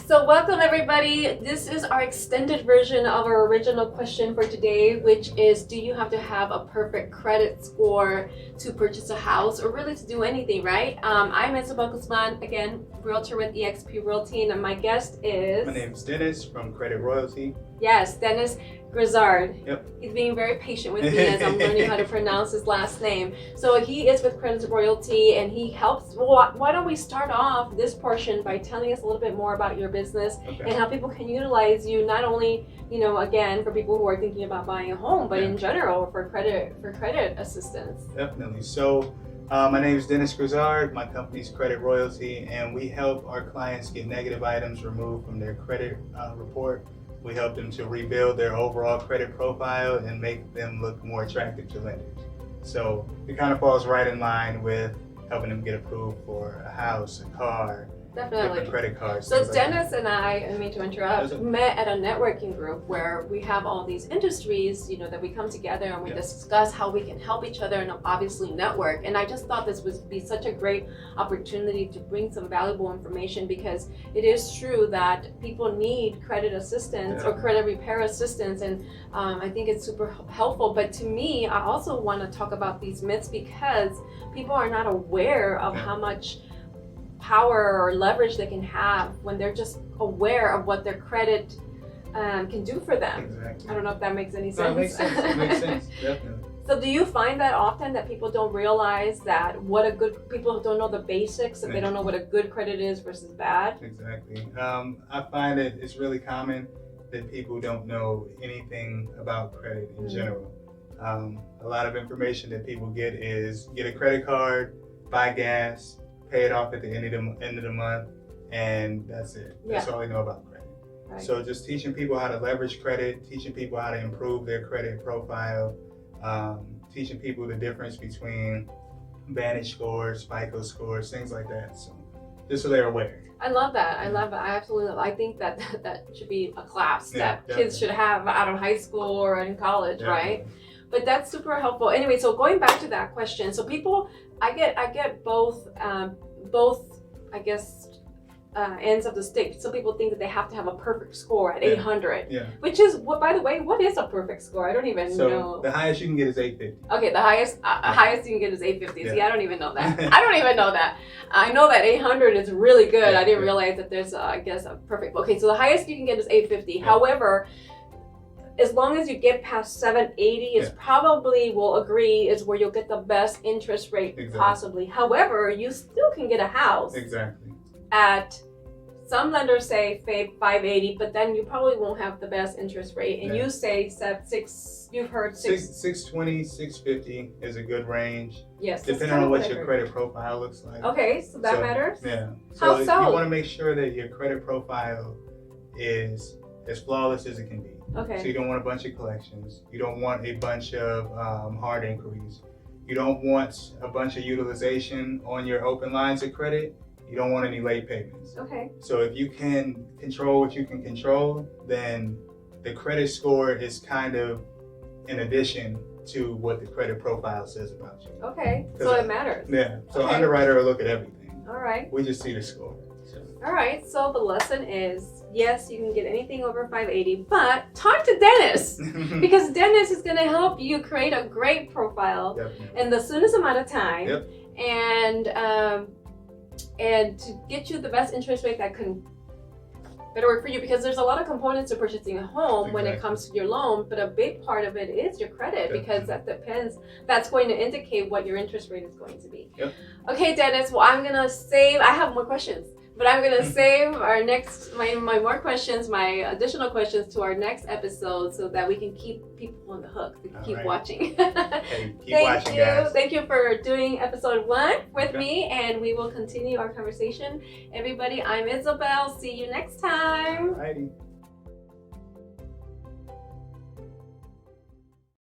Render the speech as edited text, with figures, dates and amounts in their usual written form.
So welcome everybody. This is our extended version of our original question for today, which is, do you have to have a perfect credit score to purchase a house or really to do anything, right? I'm Isabel Guzman, again, realtor with eXp Realty, and my guest is... My name is Dennis from Credit Royalty. Yes, Dennis Grizzard. Yep. He's being very patient with me as I'm learning how to pronounce his last name. So he is with Credit Royalty and he helps. Well, why don't we start off this portion by telling us a little bit more about your business and how people can utilize you, not only, you know, again, for people who are thinking about buying a home, but in general for credit assistance. Definitely. So my name is Dennis Grizzard. My company is Credit Royalty, and we help our clients get negative items removed from their credit report. We help them to rebuild their overall credit profile and make them look more attractive to lenders. So it kind of falls right in line with helping them get approved for a house, a car, Definitely. credit cards. So Dennis and I mean to interrupt, met at a networking group where we have all these industries, you know, that we come together and we discuss how we can help each other and obviously network. And I just thought this would be such a great opportunity to bring some valuable information, because it is true that people need credit assistance or credit repair assistance, and I think it's super helpful. But to me, I also want to talk about these myths because people are not aware of how much power or leverage they can have when they're just aware of what their credit can do for them. Exactly. I don't know if that makes any sense. No, it makes sense. It makes sense, definitely. So do you find that often that people don't realize that people don't know the basics, that they don't know what a good credit is versus bad? Exactly. I find that it's really common that people don't know anything about credit in general. A lot of information that people get is get a credit card, buy gas, pay it off at the end of the month, and that's it. That's all they know about credit. Right. So just teaching people how to leverage credit, teaching people how to improve their credit profile, teaching people the difference between Vantage scores, FICO scores, things like that. So just so they're aware. I love that. I love it. I absolutely love it. I think that should be a class that kids should have out of high school or in college, right? But that's super helpful. Anyway, so going back to that question, so people, I get both, I guess, ends of the stick. Some people think that they have to have a perfect score at 800, which is, by the way, what is a perfect score? I don't even know. So the highest you can get is 850. Okay, the highest you can get is 850. See, I don't even know that. I don't even know that. I know that 800 is really good. I didn't realize that there's, I guess, a perfect. Okay, so the highest you can get is 850. However, as long as you get past 780, is probably, we'll agree, is where you'll get the best interest rate possibly. However, you still can get a house at, some lenders say 580, but then you probably won't have the best interest rate. And you say you've heard 620, 650 is a good range. Yes. Depending on what your credit profile looks like. Okay, so that matters? Yeah. How so? You want to make sure that your credit profile is as flawless as it can be. Okay. So you don't want a bunch of collections. You don't want a bunch of hard inquiries. You don't want a bunch of utilization on your open lines of credit. You don't want any late payments. Okay. So if you can control what you can control, then the credit score is kind of in addition to what the credit profile says about you. Okay, so it matters. Yeah, so underwriter will look at everything. All right. We just see the score. All right, so the lesson is, yes, you can get anything over 580, but talk to Dennis because Dennis is going to help you create a great profile in the soonest amount of time and to get you the best interest rate that can better work for you, because there's a lot of components to purchasing a home when it comes to your loan, but a big part of it is your credit because that's going to indicate what your interest rate is going to be. Okay, Dennis, well, I have more questions. But I'm gonna save my more questions, my additional questions to our next episode, so that we can keep people on the hook. We can keep watching. Thank you for doing episode 1 with me, and we will continue our conversation. Everybody, I'm Isabel. See you next time. Alrighty.